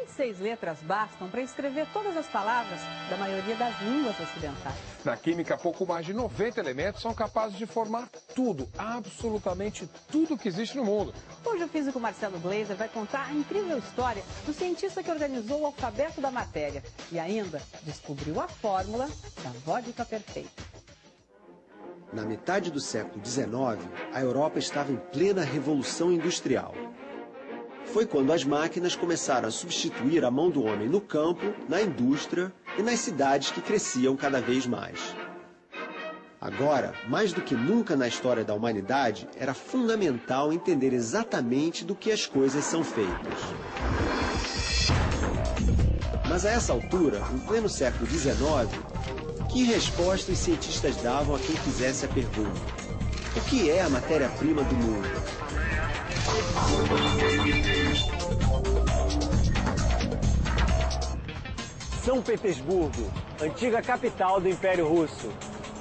26 letras bastam para escrever todas as palavras da maioria das línguas ocidentais. Na química, pouco mais de 90 elementos são capazes de formar tudo, absolutamente tudo que existe no mundo. Hoje o físico Marcelo Gleiser vai contar a incrível história do cientista que organizou o alfabeto da matéria e ainda descobriu a fórmula da vodka perfeita. Na metade do século XIX, a Europa estava em plena revolução industrial. Foi quando as máquinas começaram a substituir a mão do homem no campo, na indústria e nas cidades que cresciam cada vez mais. Agora, mais do que nunca na história da humanidade, era fundamental entender exatamente do que as coisas são feitas. Mas a essa altura, em pleno século XIX, que resposta os cientistas davam a quem fizesse a pergunta? O que é a matéria-prima do mundo? São Petersburgo, antiga capital do Império Russo.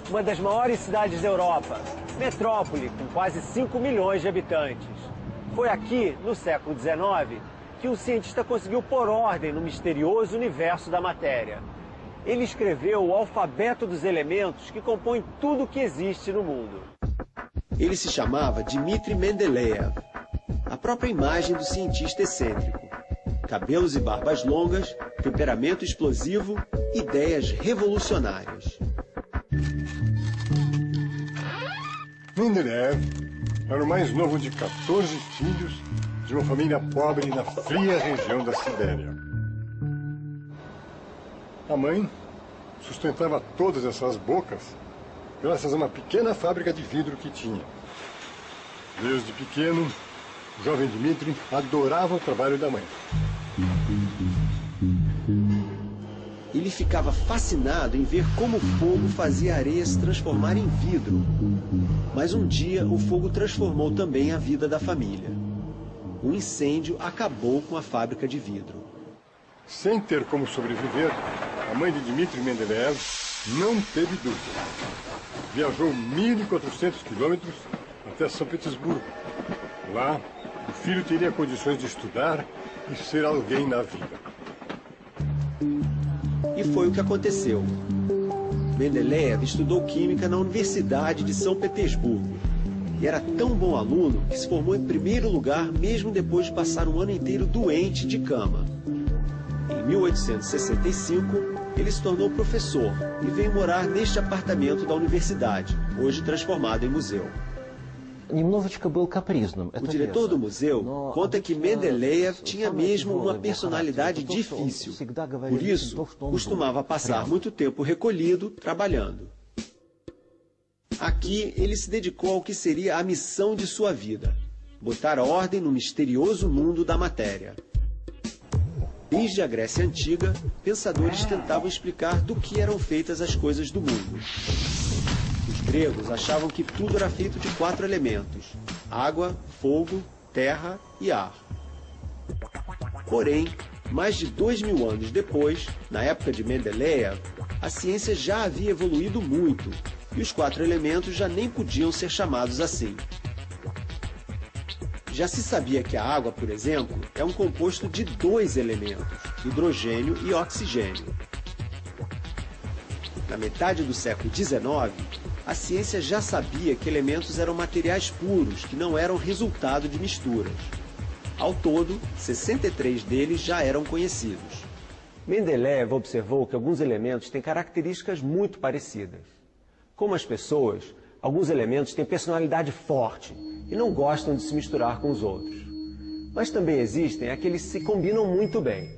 Uma das maiores cidades da Europa, metrópole com quase 5 milhões de habitantes. Foi aqui, no século XIX, que um cientista conseguiu pôr ordem no misterioso universo da matéria. Ele escreveu o alfabeto dos elementos que compõem tudo o que existe no mundo. Ele se chamava Dmitri Mendeleev. A própria imagem do cientista excêntrico. Cabelos e barbas longas, temperamento explosivo, ideias revolucionárias. Mendeleev era o mais novo de 14 filhos de uma família pobre na fria região da Sibéria. A mãe sustentava todas essas bocas graças a uma pequena fábrica de vidro que tinha. Desde pequeno, o jovem Dmitri adorava o trabalho da mãe. Ele ficava fascinado em ver como o fogo fazia a areia se transformar em vidro. Mas um dia o fogo transformou também a vida da família. Um incêndio acabou com a fábrica de vidro. Sem ter como sobreviver, a mãe de Dmitri Mendeleev não teve dúvida. Viajou 1.400 quilômetros até São Petersburgo. Lá, o filho teria condições de estudar e ser alguém na vida. E foi o que aconteceu. Mendeleev estudou química na Universidade de São Petersburgo. E era tão bom aluno que se formou em primeiro lugar mesmo depois de passar um ano inteiro doente de cama. Em 1865, ele se tornou professor e veio morar neste apartamento da universidade, hoje transformado em museu. O diretor do museu conta que Mendeleev tinha mesmo uma personalidade difícil. Por isso, costumava passar muito tempo recolhido, trabalhando. Aqui, ele se dedicou ao que seria a missão de sua vida: botar ordem no misterioso mundo da matéria. Desde a Grécia Antiga, pensadores tentavam explicar do que eram feitas as coisas do mundo. Os gregos achavam que tudo era feito de 4 elementos: água, fogo, terra e ar. Porém, mais de 2.000 anos depois, na época de Mendeleev, a ciência já havia evoluído muito e os 4 elementos já nem podiam ser chamados assim. Já se sabia que a água, por exemplo, é um composto de 2 elementos, hidrogênio e oxigênio. Na metade do século XIX, a ciência já sabia que elementos eram materiais puros, que não eram resultado de misturas. Ao todo, 63 deles já eram conhecidos. Mendeleev observou que alguns elementos têm características muito parecidas. Como as pessoas, alguns elementos têm personalidade forte e não gostam de se misturar com os outros. Mas também existem aqueles que se combinam muito bem.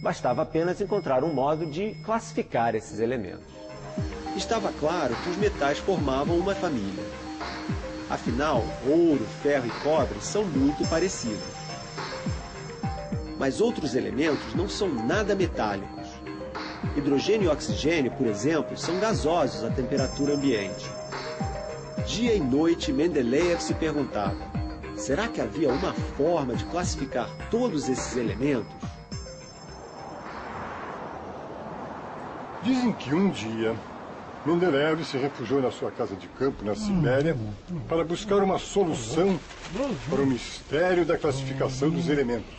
Bastava apenas encontrar um modo de classificar esses elementos. Estava claro que os metais formavam uma família. Afinal, ouro, ferro e cobre são muito parecidos. Mas outros elementos não são nada metálicos. Hidrogênio e oxigênio, por exemplo, são gasosos à temperatura ambiente. Dia e noite, Mendeleev se perguntava: será que havia uma forma de classificar todos esses elementos? Dizem que um dia, Mendeleev se refugiou na sua casa de campo na Sibéria para buscar uma solução para o mistério da classificação dos elementos.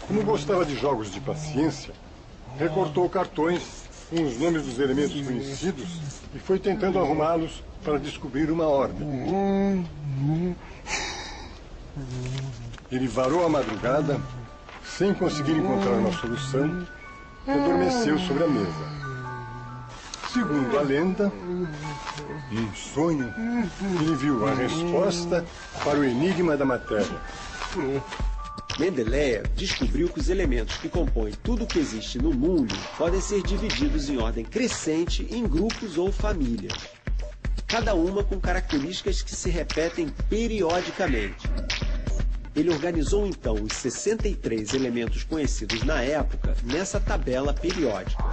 Como gostava de jogos de paciência, recortou cartões com os nomes dos elementos conhecidos e foi tentando arrumá-los para descobrir uma ordem. Ele varou a madrugada, sem conseguir encontrar uma solução, e adormeceu sobre a mesa. Segundo a lenda, num sonho, ele viu a resposta para o enigma da matéria. Mendeleev descobriu que os elementos que compõem tudo o que existe no mundo podem ser divididos em ordem crescente em grupos ou famílias, cada uma com características que se repetem periodicamente. Ele organizou então os 63 elementos conhecidos na época nessa tabela periódica,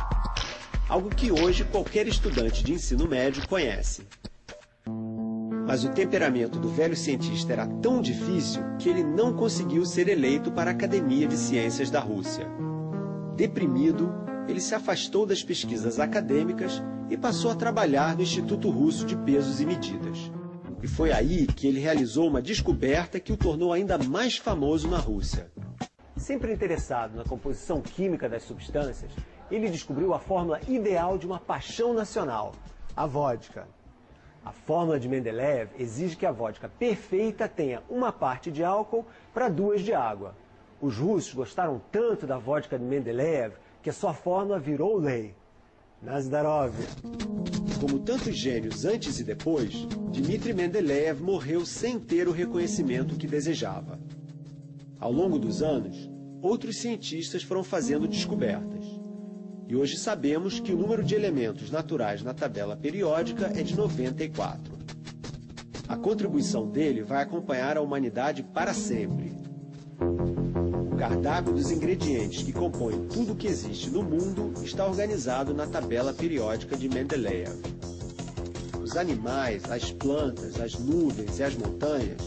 algo que hoje qualquer estudante de ensino médio conhece. Mas o temperamento do velho cientista era tão difícil que ele não conseguiu ser eleito para a Academia de Ciências da Rússia. Deprimido, ele se afastou das pesquisas acadêmicas e passou a trabalhar no Instituto Russo de Pesos e Medidas. E foi aí que ele realizou uma descoberta que o tornou ainda mais famoso na Rússia. Sempre interessado na composição química das substâncias, ele descobriu a fórmula ideal de uma paixão nacional, a vodka. A fórmula de Mendeleev exige que a vodka perfeita tenha uma parte de álcool para 2 de água. Os russos gostaram tanto da vodka de Mendeleev que a sua fórmula virou lei. Na Zdarov. Como tantos gênios antes e depois, Dmitri Mendeleev morreu sem ter o reconhecimento que desejava. Ao longo dos anos, outros cientistas foram fazendo descobertas. E hoje sabemos que o número de elementos naturais na tabela periódica é de 94. A contribuição dele vai acompanhar a humanidade para sempre. O cardápio dos ingredientes que compõem tudo o que existe no mundo está organizado na tabela periódica de Mendeleev. Os animais, as plantas, as nuvens e as montanhas,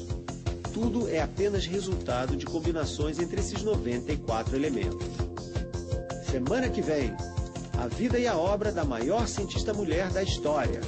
tudo é apenas resultado de combinações entre esses 94 elementos. Semana que vem, a vida e a obra da maior cientista mulher da história,